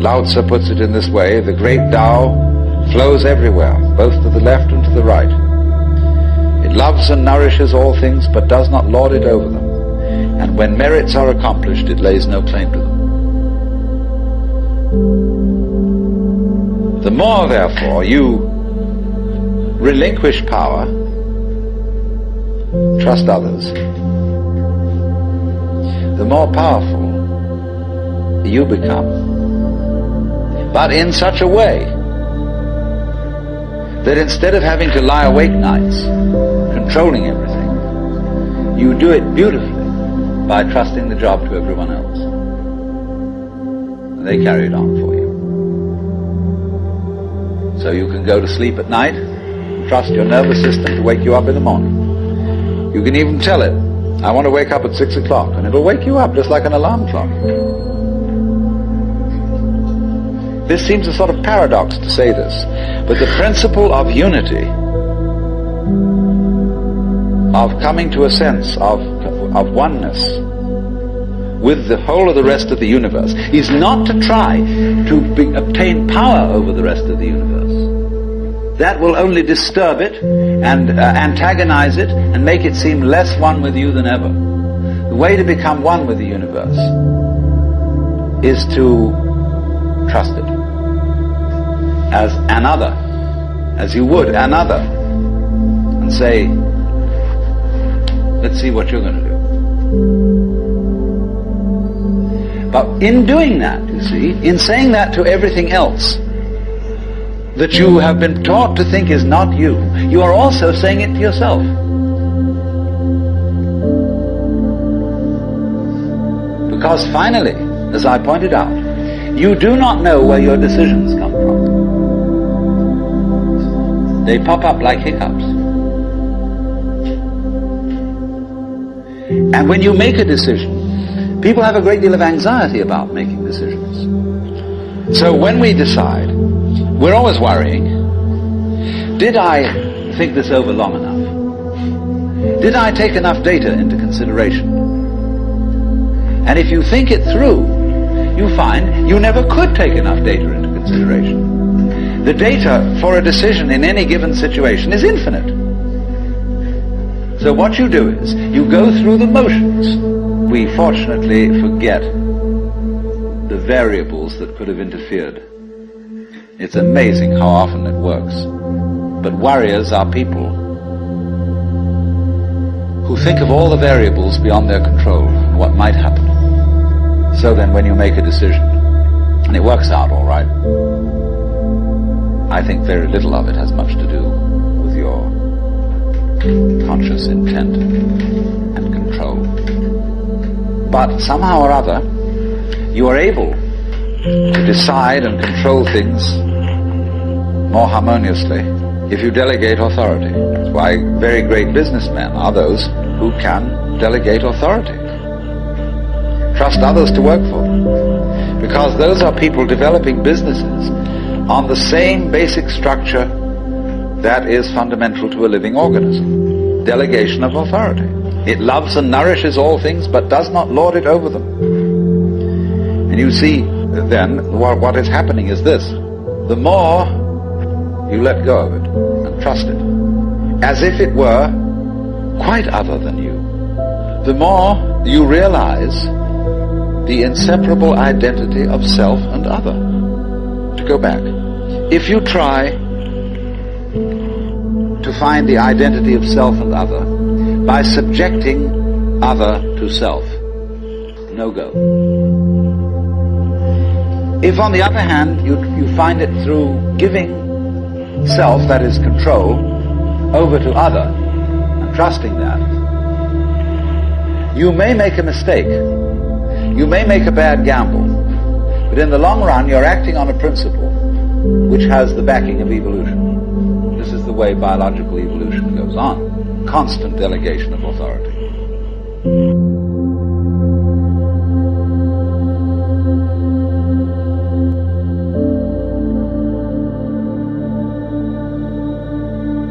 Lao Tzu puts it in this way: the great Tao flows everywhere, both to the left and to the right. It loves and nourishes all things, but does not lord it over them. And when merits are accomplished, it lays no claim to them. The more, therefore, you relinquish power, trust others, the more powerful you become. But in such a way that instead of having to lie awake nights controlling everything, you do it beautifully by trusting the job to everyone else. And they carry it on for you. So you can go to sleep at night and trust your nervous system to wake you up in the morning. You can even tell it, I want to wake up at 6 o'clock, and it'll wake you up just like an alarm clock. This seems a sort of paradox to say this, but the principle of unity, of coming to a sense of oneness with the whole of the rest of the universe, is not to try to obtain power over the rest of the universe. That will only disturb it and antagonize it and make it seem less one with you than ever. The way to become one with the universe is to trust it as another, as you would another, and say, let's see what you're going to do. But in doing that, you see, in saying that to everything else that you have been taught to think is not you, you are also saying it to yourself. Because finally, as I pointed out, you do not know where your decisions come from. They pop up like hiccups. And when you make a decision, people have a great deal of anxiety about making decisions. So when we decide, we're always worrying, did I think this over long enough? Did I take enough data into consideration? And if you think it through, you find you never could take enough data into consideration. The data for a decision in any given situation is infinite. So what you do is, you go through the motions. We fortunately forget the variables that could have interfered. It's amazing how often it works. But warriors are people who think of all the variables beyond their control and what might happen. So then when you make a decision, and it works out all right, I think very little of it has much to do with your conscious intent and control. But somehow or other, you are able to decide and control things more harmoniously if you delegate authority. That's why very great businessmen are those who can delegate authority. Trust others to work for them. Because those are people developing businesses on the same basic structure that is fundamental to a living organism. Delegation of authority. It loves and nourishes all things, but does not lord it over them. And you see, then, what is happening is this. The more you let go of it and trust it, as if it were quite other than you, the more you realize the inseparable identity of self and other. To go back, if you try to find the identity of self and other by subjecting other to self, no go. If on the other hand you find it through giving self, that is control, over to other and trusting that, you may make a mistake, you may make a bad gamble, but in the long run you're acting on a principle which has the backing of evolution. This is the way biological evolution goes on. Constant delegation of authority.